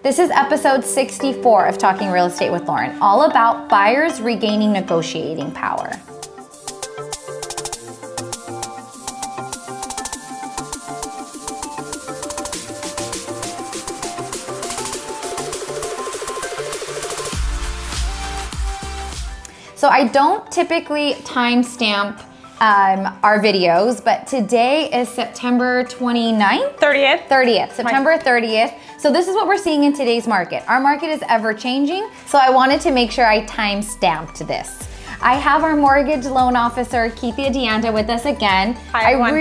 This is episode 64 of Talking Real Estate with Loren, all about buyers regaining negotiating power. So I don't typically timestamp our videos, but today is September 29th? 30th. September 30th. So this is what we're seeing in today's market. Our market is ever changing, so I wanted to make sure I time-stamped this. I have our mortgage loan officer, Keithia Deanda, with us again. Hi, everyone. I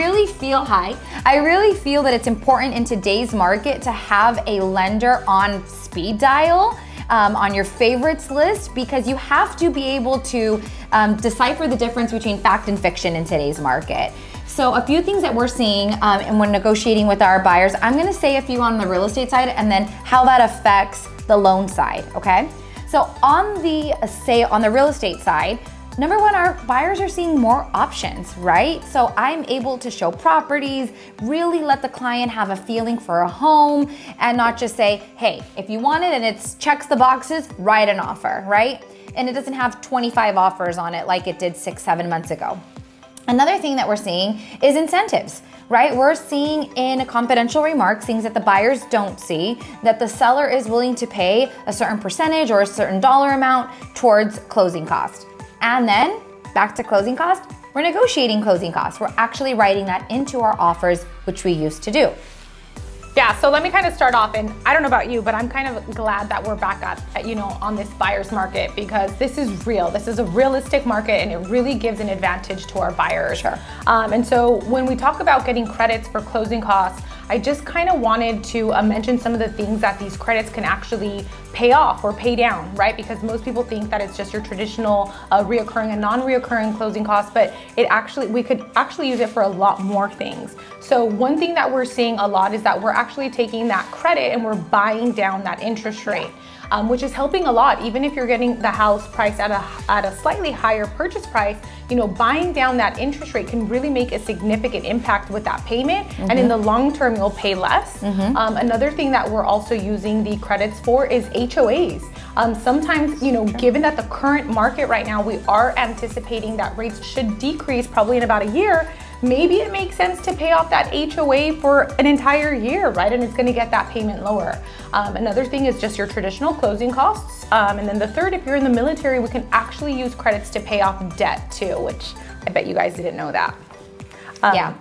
really feel that it's important in today's market to have a lender on speed dial, on your favorites list, because you have to be able to decipher the difference between fact and fiction in today's market. So a few things that we're seeing and when negotiating with our buyers, I'm gonna say a few on the real estate side and then how that affects the loan side, okay? So on the real estate side, number one, our buyers are seeing more options, right? So I'm able to show properties, really let the client have a feeling for a home and not just say, hey, if you want it and it checks the boxes, write an offer, right? And it doesn't have 25 offers on it like it did 6-7 months ago. Another thing that we're seeing is incentives, right? We're seeing in confidential remarks things that the buyers don't see, that the seller is willing to pay a certain percentage or a certain dollar amount towards closing cost. And then back to closing cost, we're negotiating closing costs. We're actually writing that into our offers, which we used to do. Yeah, so let me kind of start off, and I don't know about you, but I'm kind of glad that we're back at on this buyer's market, because this is real. This is a realistic market, and it really gives an advantage to our buyers. Sure. And so when we talk about getting credits for closing costs, I just kind of wanted to mention some of the things that these credits can actually pay off or pay down, right? Because most people think that it's just your traditional reoccurring and non-reoccurring closing costs, but we could actually use it for a lot more things. So one thing that we're seeing a lot is that we're actually taking that credit and we're buying down that interest rate. Which is helping a lot. Even if you're getting the house priced at a slightly higher purchase price, buying down that interest rate can really make a significant impact with that payment. And in the long term, you'll pay less. Another thing that we're also using the credits for is HOAs. Sometimes, given that the current market right now, we are anticipating that rates should decrease probably in about a year. Maybe it makes sense to pay off that HOA for an entire year, right? And it's gonna get that payment lower. Another thing is just your traditional closing costs. And then the third, if you're in the military, we can actually use credits to pay off debt too, which I bet you guys didn't know that. Yeah.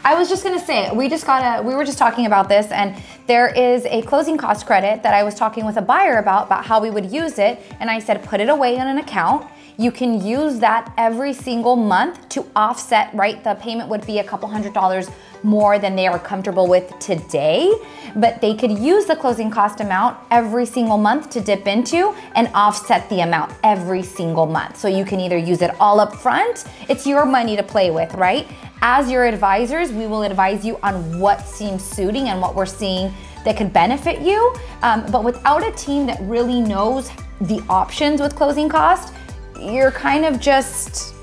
I was just gonna say, we were just talking about this, and there is a closing cost credit that I was talking with a buyer about how we would use it. And I said, put it away in an account. You can use that every single month to offset, right? The payment would be a couple $100s more than they are comfortable with today, but they could use the closing cost amount every single month to dip into and offset the amount every single month. So you can either use it all up front, it's your money to play with, right? As your advisors, we will advise you on what seems suiting and what we're seeing that could benefit you. But without a team that really knows the options with closing cost, you're kind of just,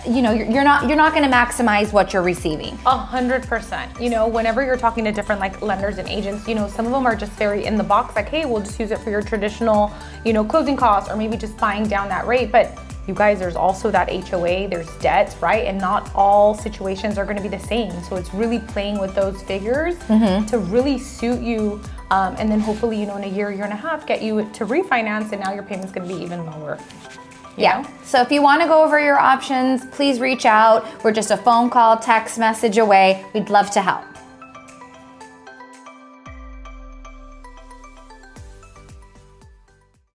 you're not going to maximize what you're receiving. 100%. Whenever you're talking to different lenders and agents, some of them are just very in the box, like, hey, we'll just use it for your traditional, closing costs, or maybe just buying down that rate. But you guys, there's also that HOA, there's debts, right? And not all situations are going to be the same. So it's really playing with those figures to really suit you. And then hopefully, in a year and a half, get you to refinance, and now your payment's going to be even lower. Yeah. So if you want to go over your options, please reach out. We're just a phone call, text message away. We'd love to help.